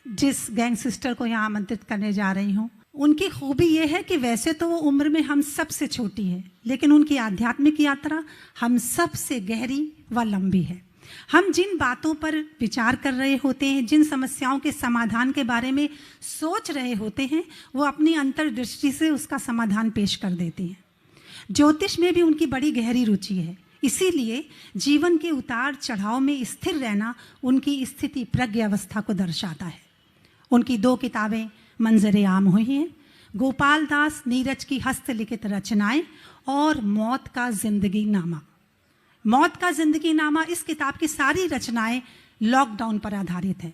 जिस gang sister को यहाँ आमंत्रित करने जा रही हूँ, उनकी खूबी ये है कि वैसे तो वो उम्र में हम सबसे छोटी है, लेकिन उनकी आध्यात्मिक यात्रा हम सबसे गहरी व लंबी है। हम जिन बातों पर विचार कर रहे होते हैं, जिन समस्याओं के समाधान के बारे में सोच रहे होते हैं, वो अपनी अंतर्दृष्टि से उसका समाधान पेश कर देती हैं। ज्योतिष में भी उनकी बड़ी गहरी रुचि है, इसीलिए जीवन के उतार चढ़ाव में स्थिर रहना उनकी स्थिति प्रज्ञ अवस्था को दर्शाता है। उनकी 2 किताबें मंजरे आम हुई हैं, गोपाल दास नीरज की हस्तलिखित रचनाएं और मौत का जिंदगी नामा। मौत का जिंदगी नामा, इस किताब की सारी रचनाएं लॉकडाउन पर आधारित हैं।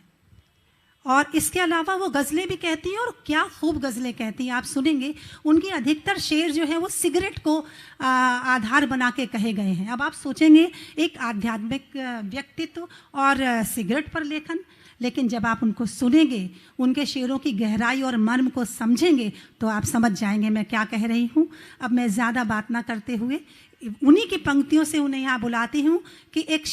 और इसके अलावा वो गज़लें भी कहती हैं, और क्या खूब गज़लें कहती हैं, आप सुनेंगे। उनकी अधिकतर शेर जो है वो सिगरेट को आधार बना के कहे गए हैं। अब आप सोचेंगे एक आध्यात्मिक व्यक्तित्व और सिगरेट पर लेखन, लेकिन जब आप उनको सुनेंगे, उनके शेरों की गहराई और मर्म को समझेंगे, तो आप समझ जाएंगे मैं क्या कह रही हूँ। अब मैं ज़्यादा बात ना करते हुए उन्हीं की पंक्तियों से उन्हें यहाँ बुलाती हूँ कि एक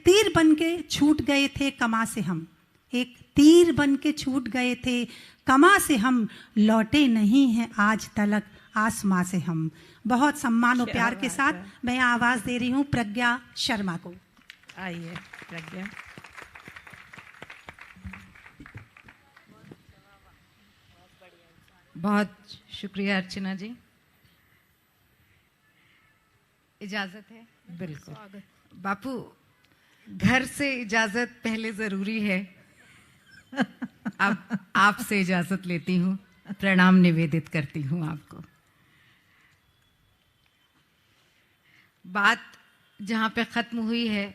तीर बन के छूट गए थे कमा से हम, एक तीर बन के छूट गए थे कमा से हम, लौटे नहीं हैं आज तलक आसमां से हम। बहुत सम्मान और प्यार के साथ मैं आवाज़ दे रही हूँ प्रज्ञा शर्मा को। आइए प्रज्ञा। बहुत शुक्रिया अर्चना जी, इजाज़त है? बिल्कुल। बापू, घर से इजाज़त पहले ज़रूरी है। अब आपसे इजाज़त लेती हूँ, प्रणाम निवेदित करती हूँ आपको। बात जहाँ पे ख़त्म हुई है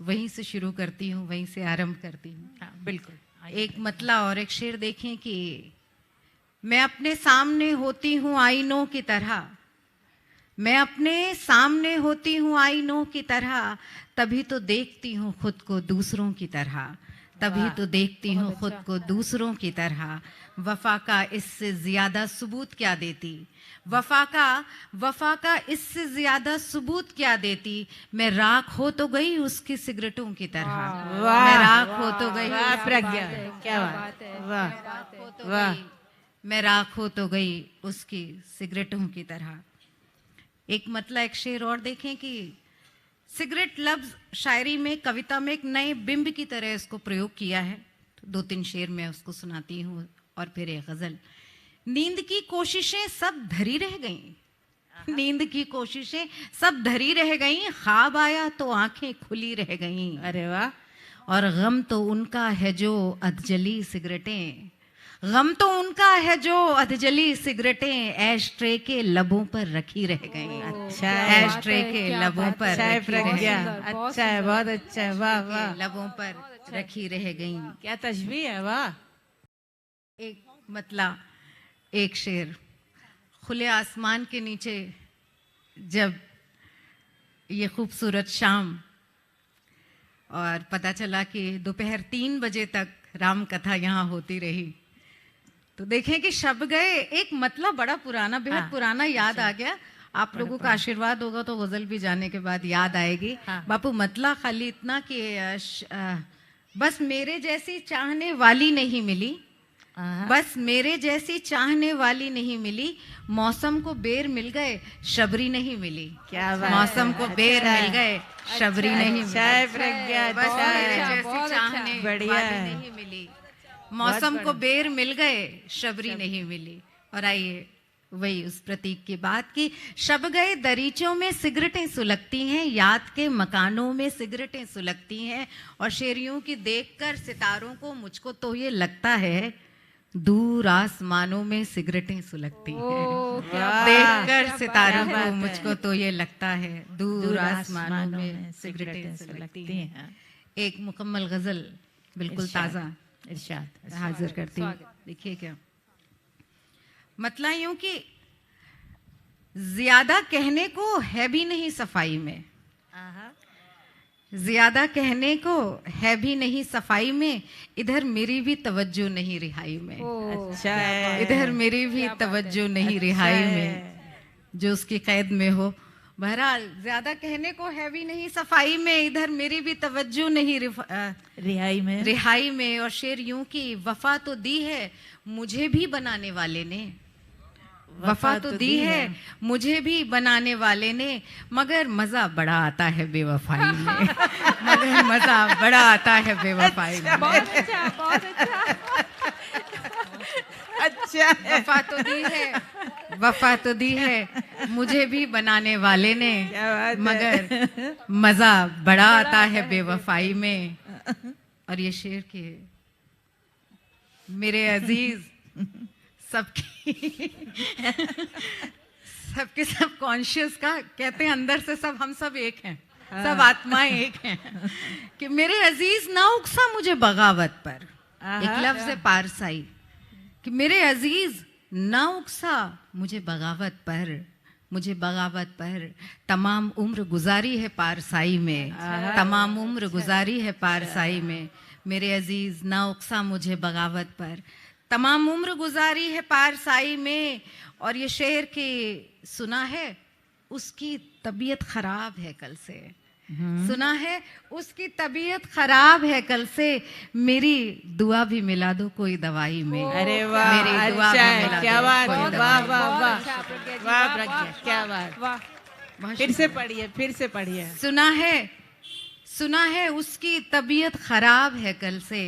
वहीं से शुरू करती हूँ, वहीं से आरंभ करती हूँ। हाँ, बिल्कुल। एक मतला और एक शेर देखें कि मैं अपने सामने होती हूँ आईनों की तरह, मैं अपने सामने होती हूँ आईनों की तरह, तभी तो देखती हूँ खुद को दूसरों की तरह, तभी तो देखती हूँ खुद को दूसरों की तरह। वफा का इससे ज़्यादा सबूत क्या देती, वफा का इससे ज़्यादा सबूत क्या देती। मैं राख हो तो गई उसकी सिगरेटों की तरह, मैं राख हो तो गई। प्रज्ञा, क्या बात है, वाह वाह। मैं राख हो तो गई उसकी सिगरेटों की तरह। एक मतलब एक शेर और देखें कि सिगरेट लफ्ज़ शायरी में, कविता में एक नए बिंब की तरह इसको प्रयोग किया है। तो 2-3 शेर मैं उसको सुनाती हूँ और फिर एक गज़ल। नींद की कोशिशें सब धरी रह गईं, नींद की कोशिशें सब धरी रह गईं, ख्वाब आया तो आंखें खुली रह गईं। अरे वाह। और गम तो उनका है जो अधजली सिगरेटें, गम तो उनका है जो अधजली सिगरेटें ऐश ट्रे के लबों पर रखी रह गईं। अच्छा, ऐश ट्रे के लबों पर अच्छा है रखी रह प्रज्ञा, गईं। अच्छा है, बहुत अच्छा है, वाह वाह। लबों पर रखी रह गईं। क्या तशबीह है, वाह। एक मतला एक शेर। खुले आसमान के नीचे जब ये खूबसूरत शाम, और पता चला कि दोपहर 3 बजे तक राम कथा यहाँ होती रही, तो देखें कि शब गए एक मतलब बड़ा पुराना, बेहद पुराना याद आ गया। आप लोगों का आशीर्वाद होगा तो गजल भी जाने के बाद याद आएगी। बापू मतला खाली इतना कि बस मेरे जैसी चाहने वाली नहीं मिली, बस मेरे जैसी चाहने वाली नहीं मिली, मौसम को बेर मिल गए शबरी नहीं मिली। क्या बात, मौसम को बेर मिल गए शबरी नहीं मिली। प्रज्ञा, बस मेरे जैसी चाहने वाली नहीं मिली, मौसम को बेर मिल गए शबरी नहीं मिली। और आइए वही उस प्रतीक की बात की, शब गए दरीचों में सिगरेटें सुलगती हैं, याद के मकानों में सिगरेटें सुलगती हैं। और शेरियों की देखकर सितारों को मुझको तो ये लगता है दूर आसमानों में सिगरेटें सुलगती हैं। देखकर सितारों को मुझको तो ये लगता है दूर आसमानों में सिगरेटें सुलगती हैं। एक मुकम्मल गजल बिल्कुल ताज़ा इरशाद हाजिर करती हूँ। देखिए क्या मतलब, यूं कि ज्यादा कहने को है भी नहीं सफाई में, ज्यादा कहने को है भी नहीं सफाई में, इधर मेरी भी तवज्जो नहीं रिहाई में। अच्छा है, इधर मेरी भी तवज्जो नहीं रिहाई में, जो उसकी कैद में हो बहरहाल ज्यादा कहने को है भी नहीं सफाई में, इधर मेरी भी तवज्जो नहीं रिहाई में। और शेर यूं की वफा तो दी है मुझे भी बनाने वाले ने, वफा तो दी है मुझे भी बनाने वाले ने, मगर मजा बड़ा आता है बेवफाई में, मगर मजा बड़ा आता है बेवफाई में। बहुत अच्छा, बहुत अच्छा। अच्छा है। वफा तो दी है, वफा तो दी है मुझे भी बनाने वाले ने, मगर मजा बड़ा आता है बेवफाई में। और ये शेर के मेरे अजीज सबके सबके सब कॉन्शियस का कहते हैं, अंदर से सब हम सब एक हैं, सब आत्माएं एक हैं कि मेरे अजीज ना उकसा मुझे बगावत पर। एक लफ्ज है पारसाई कि मेरे अजीज ना उकसा मुझे बगावत पर, मुझे बगावत पर। तमाम उम्र गुजारी है पारसाई में, तमाम उम्र गुजारी है पारसाई में। मेरे अजीज ना उकसा मुझे बगावत पर, तमाम उम्र गुजारी है पारसाई में। और ये शेर की सुना है उसकी तबीयत खराब है कल से, सुना है उसकी तबीयत खराब है कल से, मेरी दुआ भी मिला दो कोई दवाई में। अरे वाह, मेरी दुआ अच्छा भी है, मिला क्या दो बात कोई है, दवाई वाह में। वाह वाह अच्छा प्रज्ञा जी, वाह वाह, प्रज्ञा, वाह, क्या बात। वाह। बहुत फिर से पढ़िए, फिर से पढ़िए। सुना है उसकी तबीयत खराब है कल से,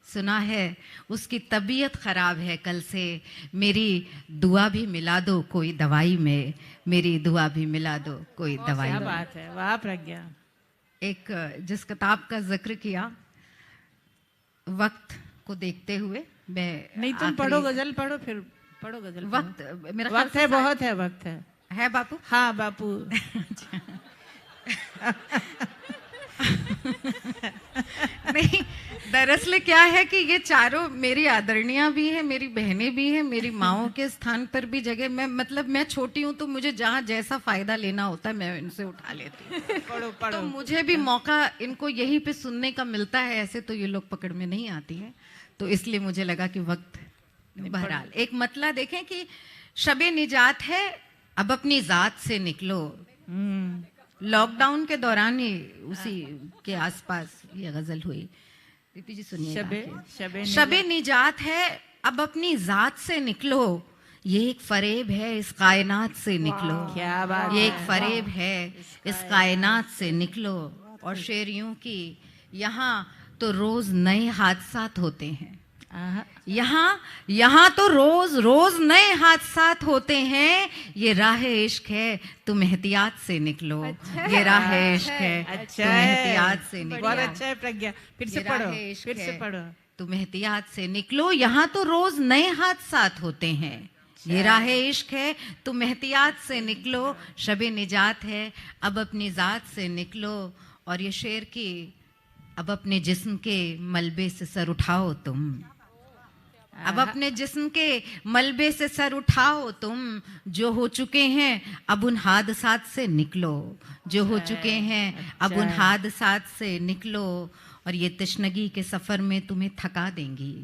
सुना है उसकी तबीयत खराब है कल से, मेरी दुआ भी मिला दो कोई दवाई में, मेरी दुआ भी मिला दो कोई दवाई क्या में। बात है, वाह प्रज्ञा। एक जिस किताब का जिक्र किया, वक्त को देखते हुए मैं नहीं, तुम पढ़ो गजल, पढ़ो, फिर पढ़ो गजल। वक्त मेरा वक्त है, बहुत है, वक्त है बापू। हाँ बापू। नहीं, दरअसल क्या है कि ये चारों मेरी आदरणीया भी है, मेरी बहनें भी हैं, मेरी माओं के स्थान पर भी जगह। मैं मतलब मैं छोटी हूँ तो मुझे जहाँ जैसा फायदा लेना होता है मैं इनसे उठा लेती हूँ। पढ़ो तो पढ़ो। मुझे भी मौका इनको यहीं पे सुनने का मिलता है, ऐसे तो ये लोग पकड़ में नहीं आती हैं, तो इसलिए मुझे लगा कि वक्त। बहरहाल एक मतला देखें कि शबे निजात है अब अपनी जात से निकलो। लॉकडाउन के दौरान ही उसी के आसपास ये गजल हुई। दीपी जी सुनिए। शबे निजात है अब अपनी जात से निकलो, ये एक फरेब है इस कायनात से निकलो। क्या बात ये एक फरेब है इस कायनात से निकलो। और शेर यूं की यहाँ तो रोज नए हादसात होते हैं, यहाँ तो रोज रोज नए हादसात होते हैं, ये राह इश्क है तुम एहतियात से निकलो। ये राह इश्क है तुम एहतियात से निकलो। बहुत अच्छा है प्रज्ञा, फिर से पढ़ो, फिर से पढ़ो। तुम एहतियात से निकलो, यहाँ तो रोज नए हादसात होते हैं, ये राह इश्क है तुम एहतियात से निकलो। शबे निजात है अब अपनी जात से निकलो। और ये शेर की अब अपने जिस्म के मलबे से सर उठाओ तुम, अब अपने जिस्म के मलबे से सर उठाओ तुम, जो हो चुके हैं अब उन हादसात से निकलो, जो हो चुके हैं अब उन हादसात से निकलो। और ये तशनगी के सफ़र में तुम्हें थका देंगी,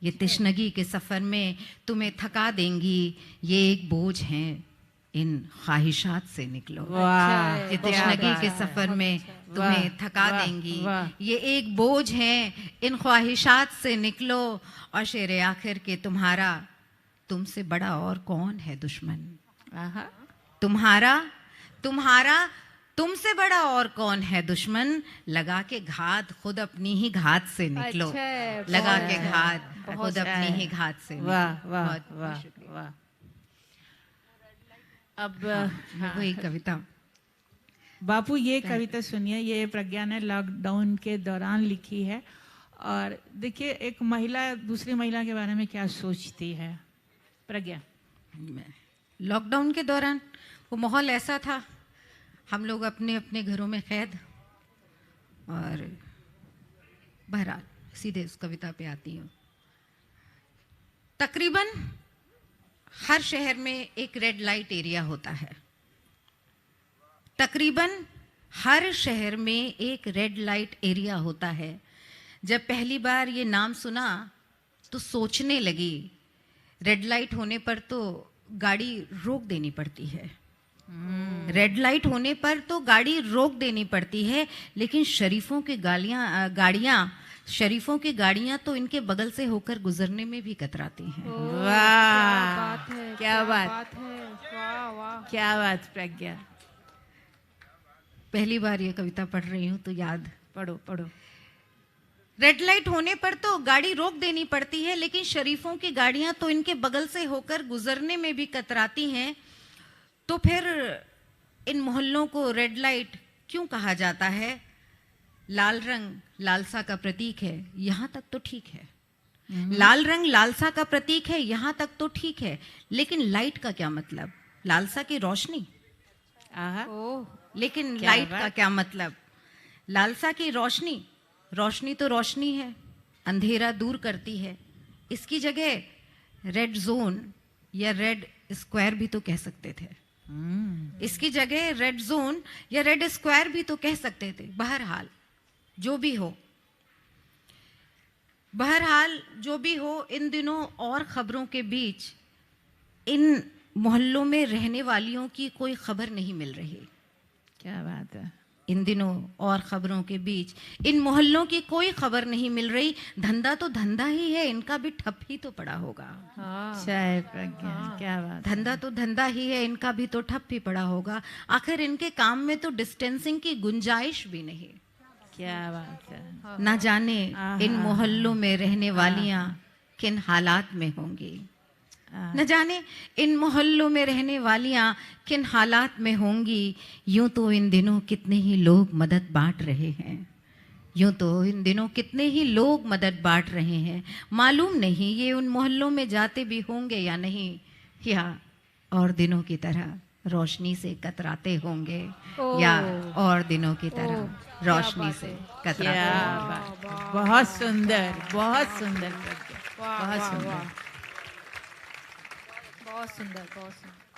ये तशनगी के सफ़र में तुम्हें थका देंगी, ये एक बोझ हैं इन ख्वाहिशात से निकलो। ये तशनगी के सफ़र में तुम्हें थका देंगी, ये एक बोझ हैं इन ख्वाहिशात से निकलो। और शेर आखिर के तुम्हारा तुमसे बड़ा और कौन है दुश्मन, तुम्हारा तुमसे बड़ा और कौन है दुश्मन, लगा के घात खुद अपनी ही घात से निकलो। लगा के घात खुद अपनी ही घात से निकलो। वाह वाह वाह वाह। अब वही कविता बापू, ये कविता सुनिए, ये प्रज्ञा ने लॉकडाउन के दौरान लिखी है। और देखिए एक महिला दूसरी महिला के बारे में क्या सोचती है। प्रज्ञा। लॉकडाउन के दौरान वो माहौल ऐसा था, हम लोग अपने अपने घरों में कैद। और बहरहाल सीधे उस कविता पे आती हूँ। तकरीबन हर शहर में एक रेड लाइट एरिया होता है, तकरीबन हर शहर में एक रेड लाइट एरिया होता है। जब पहली बार ये नाम सुना तो सोचने लगी, रेड लाइट होने पर तो गाड़ी रोक देनी पड़ती है, रेड लाइट होने पर तो गाड़ी रोक देनी पड़ती है, लेकिन शरीफों की गाड़ियां तो इनके बगल से होकर गुजरने में भी कतराती हैं। वाह, क्या बात है, वाह वाह, क्या बात प्रज्ञा। पहली बार ये कविता पढ़ रही हूँ तो याद। पढ़ो पढ़ो। रेड लाइट होने पर तो गाड़ी रोक देनी पड़ती है, लेकिन शरीफों की गाड़ियां तो इनके बगल से होकर गुजरने में भी कतराती हैं। तो फिर इन मोहल्लों को रेड लाइट क्यों कहा जाता है? लाल रंग लालसा का प्रतीक है, यहाँ तक तो ठीक है। लाल रंग लालसा का प्रतीक है, यहाँ तक तो ठीक है, लेकिन लाइट का क्या मतलब? लालसा की रोशनी, लेकिन लाइट का क्या मतलब? लालसा की रोशनी, रोशनी तो रोशनी है, अंधेरा दूर करती है। इसकी जगह रेड जोन या रेड स्क्वायर भी तो कह सकते थे। इसकी जगह रेड जोन या रेड स्क्वायर भी तो कह सकते थे। बहरहाल जो भी हो, इन दिनों और खबरों के बीच इन मोहल्लों में रहने वालियों की कोई खबर नहीं मिल रही। क्या बात है। इन दिनों और खबरों के बीच इन मोहल्लों की कोई खबर नहीं मिल रही। धंधा तो धंधा ही है, इनका भी ठप ही तो पड़ा होगा। जय प्रज्ञा, क्या बात। धंधा तो धंधा ही है, इनका भी तो ठप ही पड़ा होगा। आखिर इनके काम में तो डिस्टेंसिंग की गुंजाइश भी नहीं। क्या बात है। न जाने इन मोहल्लों में रहने वालियां किन हालात में होंगी। न जाने इन मोहल्लों में रहने वालियां किन हालात में होंगी। यूं तो इन दिनों कितने ही लोग मदद बांट रहे हैं, मालूम नहीं ये उन मोहल्लों में जाते भी होंगे या नहीं, या और दिनों की तरह रोशनी से कतराते होंगे, या और दिनों की तरह रोशनी से कतराते होंगे। बहुत सुंदर, बहुत सुंदर प्रज्ञा, बहुत सुंदर। बहुत सुंदर, बहुत सुंदर।